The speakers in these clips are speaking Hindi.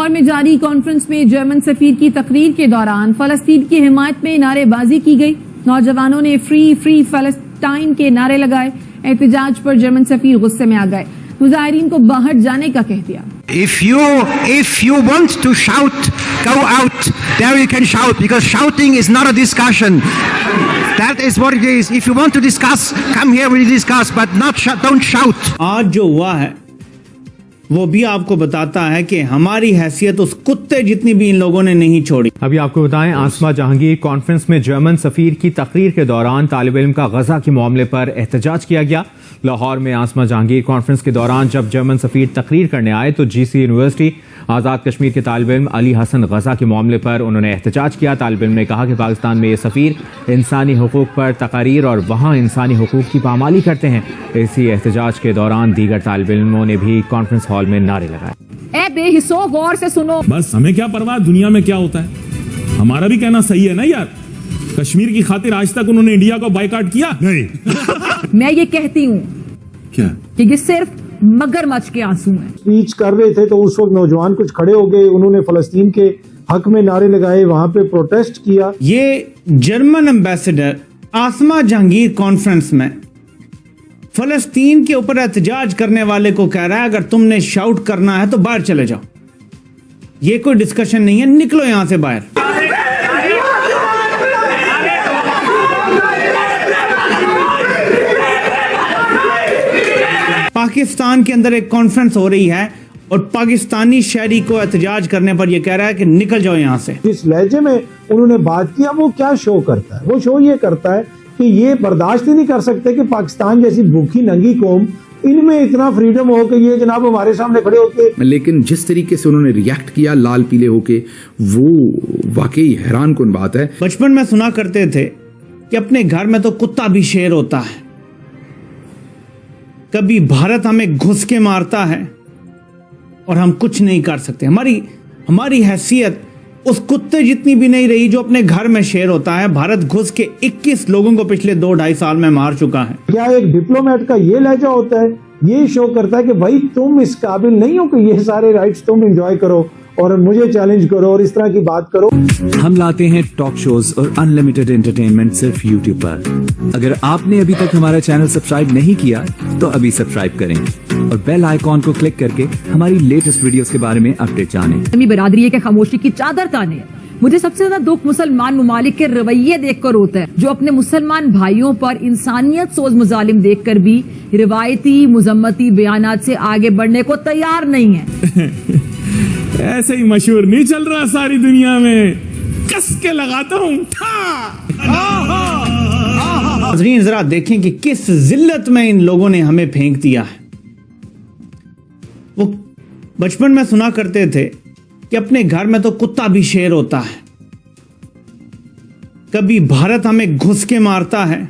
लाहौर में जारी कॉन्फ्रेंस में जर्मन सफीर की तकरीर के दौरान फलस्तीन की हिमायत में नारेबाजी की गई। नौजवानों ने फ्री फ्री फलस्तीन के नारे लगाए। एहतजाज पर जर्मन सफीर गुस्से में आ गए, मुजाहिरीन को बाहर जाने का कह दिया। If you want to shout, go out. There you can shout, because shouting is not a discussion. That is what it is. If you want to discuss, come here, we discuss, but don't shout. आज जो हुआ है वो भी आपको बताता है कि हमारी हैसियत उस कुत्ते जितनी भी इन लोगों ने नहीं छोड़ी। अभी आपको बताएं, आसमा जहांगीर कॉन्फ्रेंस में जर्मन सफीर की तकरीर के दौरान तालिब इल्म का गजा के मामले पर एहतजाज किया गया। लाहौर में आसमा जहांगीर कॉन्फ्रेंस के दौरान जब जर्मन सफीर तकरीर करने आए तो जीसी यूनिवर्सिटी आज़ाद कश्मीर के तालिब इल्म अली हसन गजा के मामले पर उन्होंने एहतजाज किया। तालिब इल्म ने कहा कि पाकिस्तान में ये सफीर इंसानी हुकूक पर तकारीर और वहाँ इंसानी हुकूक की पामाली करते हैं। इसी एहतजाज के दौरान दीगर तालिब इल्मों ने भी कॉन्फ्रेंस हॉल में नारे लगाए। ए बेहिस्सों, गौर से सुनो। बस हमें क्या परवाह दुनिया में क्या होता है, हमारा भी कहना सही है ना यार। कश्मीर की खातिर आज तक उन्होंने इंडिया को बायकॉट किया नहीं। मैं ये कहती हूँ क्या कि ये सिर्फ मगरमच्छ के आंसू हैं। स्पीच कर रहे थे तो उस वक्त नौजवान कुछ खड़े हो गए, उन्होंने फलस्तीन के हक में नारे लगाए, वहां पे प्रोटेस्ट किया। ये जर्मन एम्बेसडर आसमा जहांगीर कॉन्फ्रेंस में फलस्तीन के ऊपर एहतजाज करने वाले को कह रहा है अगर तुमने शाउट करना है तो बाहर चले जाओ। ये कोई डिस्कशन नहीं है, निकलो यहां से बाहर। पाकिस्तान के अंदर एक कॉन्फ्रेंस हो रही है और पाकिस्तानी शहरी को एहतजाज करने पर यह कह रहा है कि निकल जाओ यहां से। जिस लहजे में उन्होंने बात किया वो क्या शो करता है? वो शो ये करता है कि ये बर्दाश्त ही नहीं कर सकते कि पाकिस्तान जैसी भूखी नंगी कौम, इनमें इतना फ्रीडम हो कि ये जनाब हमारे सामने खड़े होके। लेकिन जिस तरीके से उन्होंने रिएक्ट किया लाल पीले होके, वो वाकई हैरान कुन बात है। बचपन में सुना करते थे कि अपने घर में तो कुत्ता भी शेर होता है, कभी भारत हमें घुस के मारता है और हम कुछ नहीं कर सकते। हमारी हैसियत उस कुत्ते जितनी भी नहीं रही जो अपने घर में शेर होता है। भारत घुस के 21 लोगों को पिछले 2-2.5 साल में मार चुका है। क्या एक डिप्लोमेट का ये लहजा होता है? ये शो करता है कि भाई तुम इस काबिल नहीं हो कि ये सारे राइट्स तुम एंजॉय करो और मुझे चैलेंज करो और इस तरह की बात करो। हम लाते हैं टॉक शोज और अनलिमिटेड एंटरटेनमेंट सिर्फ YouTube पर। अगर आपने अभी तक हमारा चैनल सब्सक्राइब नहीं किया तो अभी सब्सक्राइब करें और बेल आइकॉन को क्लिक करके हमारी लेटेस्ट वीडियोस के बारे में अपडेट जानें। बरादरी के खामोशी की चादर ताने। मुझे सबसे ज्यादा दुख मुसलमान ममालिक के रवैये देखकर होता है, जो अपने मुसलमान भाइयों पर इंसानियत सोच मुजालिम देखकर भी रिवायती मुजम्मती बयानात से आगे बढ़ने को तैयार नहीं है। ऐसे ही मशहूर नहीं चल रहा सारी दुनिया में, कस के लगाता हूं। नाज़रीन जरा देखें कि किस जिल्लत में इन लोगों ने हमें फेंक दिया है। वो बचपन में सुना करते थे कि अपने घर में तो कुत्ता भी शेर होता है, कभी भारत हमें घुस के मारता है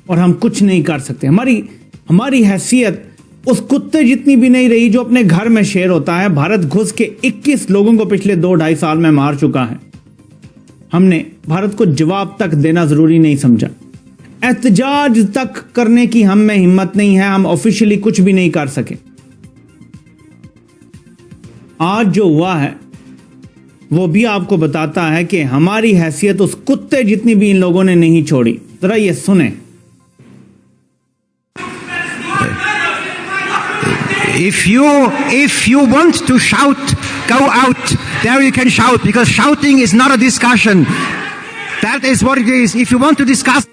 और हम कुछ नहीं कर सकते। हमारी हैसियत उस कुत्ते जितनी भी नहीं रही जो अपने घर में शेर होता है। भारत घुस के 21 लोगों को पिछले 2-2.5 साल में मार चुका है। हमने भारत को जवाब तक देना जरूरी नहीं समझा। एहतजाज तक करने की हम में हिम्मत नहीं है, हम ऑफिशियली कुछ भी नहीं कर सके। आज जो हुआ है वो भी आपको बताता है कि हमारी हैसियत उस कुत्ते जितनी भी इन लोगों ने नहीं छोड़ी। जरा ये सुने। If you want to shout, go out. There you can shout, because shouting is not a discussion. That is what it is. If you want to discuss.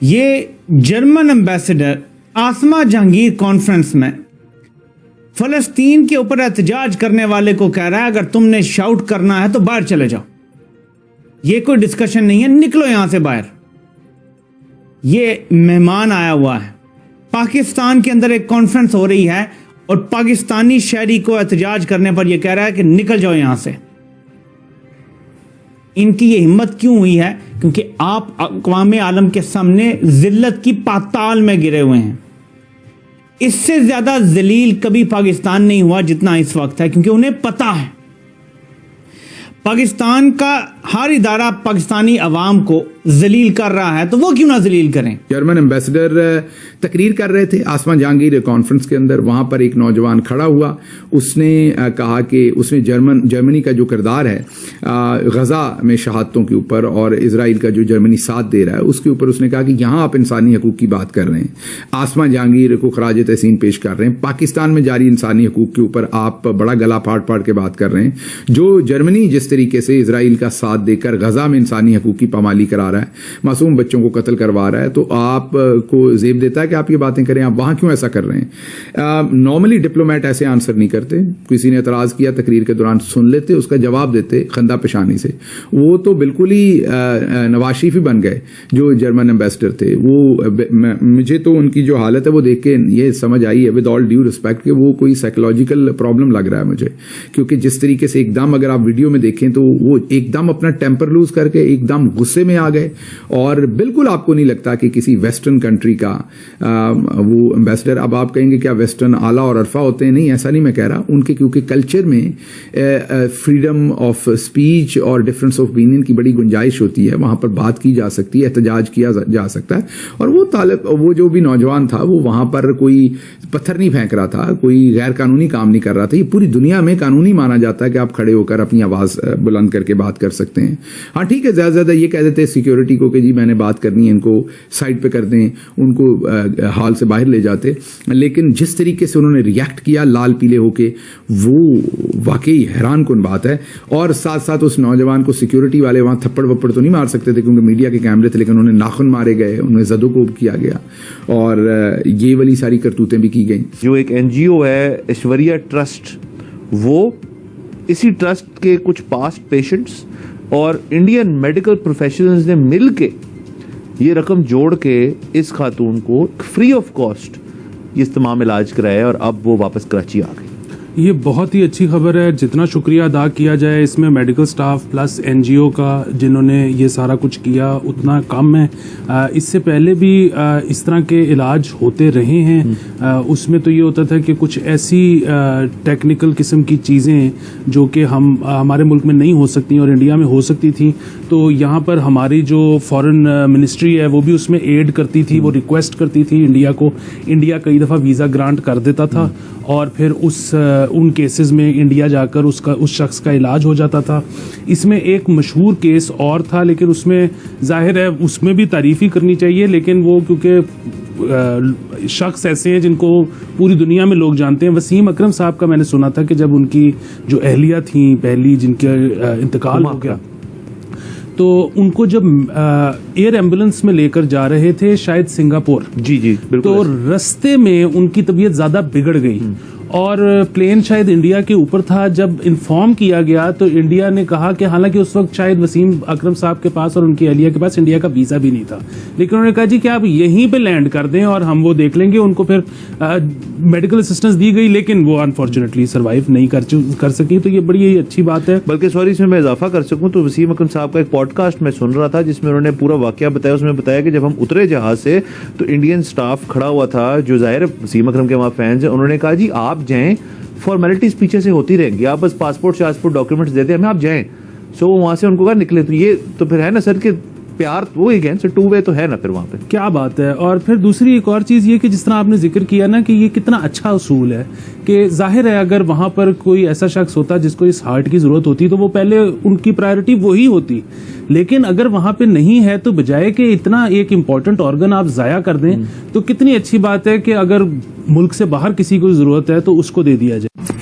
ये जर्मन एम्बेसडर आसमा जहांगीर कॉन्फ्रेंस में फलस्तीन के ऊपर एहतजाज करने वाले को कह रहा है अगर तुमने शाउट करना है तो बाहर चले जाओ। ये कोई डिस्कशन नहीं है, निकलो यहां से बाहर। ये मेहमान आया हुआ है। पाकिस्तान के अंदर एक कॉन्फ्रेंस हो रही है और पाकिस्तानी शहरी को एहतजाज करने पर यह कह रहा है कि निकल जाओ यहां से। इनकी ये हिम्मत क्यों हुई है? क्योंकि आप अक़वाम आलम के सामने जिल्लत की पाताल में गिरे हुए हैं। इससे ज्यादा जलील कभी पाकिस्तान नहीं हुआ जितना इस वक्त है, क्योंकि उन्हें पता है पाकिस्तान का हर इदारा पाकिस्तानी अवाम को जलील कर रहा है तो वो क्यों ना जलील करें। जर्मन एम्बेसडर तकरीर कर रहे थे आसमा जहांगीर कॉन्फ्रेंस के अंदर। वहां पर एक नौजवान खड़ा हुआ, उसने कहा कि उसने जर्मनी का जो किरदार है गजा में शहादतों के ऊपर और इजराइल का जो जर्मनी साथ दे रहा है उसके ऊपर उसने कहा कि यहां आप इंसानी हकूक की बात कर रहे हैं, आसमा जहांगीर को खराज तहसीन पेश कर रहे हैं, पाकिस्तान में जारी इंसानी हकूक के ऊपर आप बड़ा गला फाड़ के बात कर रहे हैं। जो जर्मनी जिस तरीके से इजराइल का साथ देकर गजा में इंसानी हकूक की पामाली करा रहा है, मासूम बच्चों को कत्ल करवा रहा है, तो आप को जेब देता है कि आप ये बातें करें, आप वहां क्यों ऐसा कर रहे हैं। नॉर्मली डिप्लोमेट ऐसे आंसर नहीं करते। किसी ने एतराज किया तकरीर के दौरान सुन लेते, उसका जवाब देते खंदा पेशानी से। वो तो बिल्कुल ही नवाज शरीफ ही बन गए जो जर्मन एम्बेसडर थे। वो मुझे तो उनकी जो हालत है वो देख के ये समझ आई है विद ऑल ड्यू रिस्पेक्ट कि वो कोई साइकोलॉजिकल प्रॉब्लम लग रहा है मुझे, क्योंकि जिस तरीके से एकदम अगर आप वीडियो में देखें तो वो एकदम अपना टेम्पर लूज करके एकदम गुस्से में आ गए और बिल्कुल आपको नहीं लगता कि किसी वेस्टर्न कंट्री का वो एम्बेसडर। अब आप कहेंगे क्या वेस्टर्न आला और अरफा होते हैं? नहीं, ऐसा नहीं मैं कह रहा। उनके क्योंकि कल्चर में फ्रीडम ऑफ स्पीच और डिफरेंस ऑफ ओपिनियन की बड़ी गुंजाइश होती है, वहां पर बात की जा सकती है, एहतजाज किया जा सकता है। और वो जो भी नौजवान था वो वहां पर कोई पत्थर नहीं फेंक रहा था, कोई गैर कानूनी काम नहीं कर रहा था। ये पूरी दुनिया में कानूनी माना जाता है कि आप खड़े होकर अपनी आवाज बुलंद करके बात कर सकते हैं। हाँ ठीक है, ज्यादा ज्यादा ये कह देते हैं सिक्योरिटी को कि जी मैंने बात करनी है, इनको साइड पे कर दें, उनको हॉल से बाहर ले जाते। लेकिन जिस तरीके से उन्होंने रिएक्ट किया लाल पीले होके, वो वाकई हैरान कुन बात है। और साथ साथ उस नौजवान को सिक्योरिटी वाले वहां थप्पड़ वप्पड़ तो नहीं मार सकते थे क्योंकि मीडिया के कैमरे थे, लेकिन उन्हें नाखून मारे गए, उन्हें जदोकोब किया गया और ये वाली सारी करतूतें भी की गई। जो एक एनजीओ है ऐश्वर्या ट्रस्ट, वो इसी ट्रस्ट के कुछ पास्ट पेशेंट्स और इंडियन मेडिकल प्रोफेशनल्स ने मिलके ये रकम जोड़ के इस खातून को फ्री ऑफ कॉस्ट ये तमाम इलाज कराया और अब वो वापस कराची आ गई। ये बहुत ही अच्छी खबर है। जितना शुक्रिया अदा किया जाए इसमें मेडिकल स्टाफ प्लस एनजीओ का जिन्होंने ये सारा कुछ किया उतना कम है। इससे पहले भी इस तरह के इलाज होते रहे हैं। उसमें तो ये होता था कि कुछ ऐसी टेक्निकल किस्म की चीज़ें जो कि हमारे मुल्क में नहीं हो सकती और इंडिया में हो सकती थी, तो यहाँ पर हमारी जो फॉरेन मिनिस्ट्री है वो भी उसमें एड करती थी, वो रिक्वेस्ट करती थी इंडिया को। इंडिया कई दफ़ा वीज़ा ग्रांट कर देता था और फिर उन केसेस में इंडिया जाकर उस शख्स का इलाज हो जाता था। इसमें एक मशहूर केस और था, लेकिन उसमें जाहिर है उसमें भी तारीफ ही करनी चाहिए, लेकिन वो क्योंकि शख्स ऐसे हैं जिनको पूरी दुनिया में लोग जानते हैं। वसीम अकरम साहब का मैंने सुना था कि जब उनकी जो अहलिया थी पहली जिनका इंतकाल हो गया, तो उनको जब एयर एम्बुलेंस में लेकर जा रहे थे शायद सिंगापुर, जी बिल्कुल, तो रास्ते में उनकी तबीयत ज्यादा बिगड़ गई और प्लेन शायद इंडिया के ऊपर था। जब इन्फॉर्म किया गया तो इंडिया ने कहा कि हालांकि उस वक्त शायद वसीम अकरम साहब के पास और उनकी अहलिया के पास इंडिया का वीजा भी नहीं था, लेकिन उन्होंने कहा जी कि आप यहीं पे लैंड कर दें और हम वो देख लेंगे। उनको फिर मेडिकल असिस्टेंस दी गई, लेकिन वो अनफॉर्चुनेटली सर्वाइव नहीं कर सकी। तो ये बड़ी ही अच्छी बात है। बल्कि सॉरी, इसमें मैं इजाफा कर सकूं तो वसीम अकरम साहब का एक पॉडकास्ट मैं सुन रहा था जिसमें उन्होंने पूरा वाकया बताया। उसमें बताया कि जब हम उतरे जहाज से तो इंडियन स्टाफ खड़ा हुआ था जो जाहिर वसीम अकरम के वहाँ फैंस हैं। उन्होंने कहा जी आप जाएं, फॉर्मेलिटीज पीछे से होती रहेंगी, आप बस पासपोर्ट डॉक्यूमेंट्स देते हमें, आप जाएं। सो वहां से उनको कहा निकले। तो ये तो फिर है ना सर कि प्यार वो अगेन से टू वे तो है ना फिर वहां पे। क्या बात है। और फिर दूसरी एक और चीज ये कि जिस तरह आपने जिक्र किया ना कि ये कितना अच्छा उसूल है कि जाहिर है अगर वहां पर कोई ऐसा शख्स होता जिसको इस हार्ट की जरूरत होती तो वो पहले उनकी प्रायोरिटी वही होती, लेकिन अगर वहां पे नहीं है तो बजाय कि इतना एक इम्पोर्टेंट ऑर्गन आप जाया कर दें, तो कितनी अच्छी बात है कि अगर मुल्क से बाहर किसी को जरूरत है तो उसको दे दिया जाए।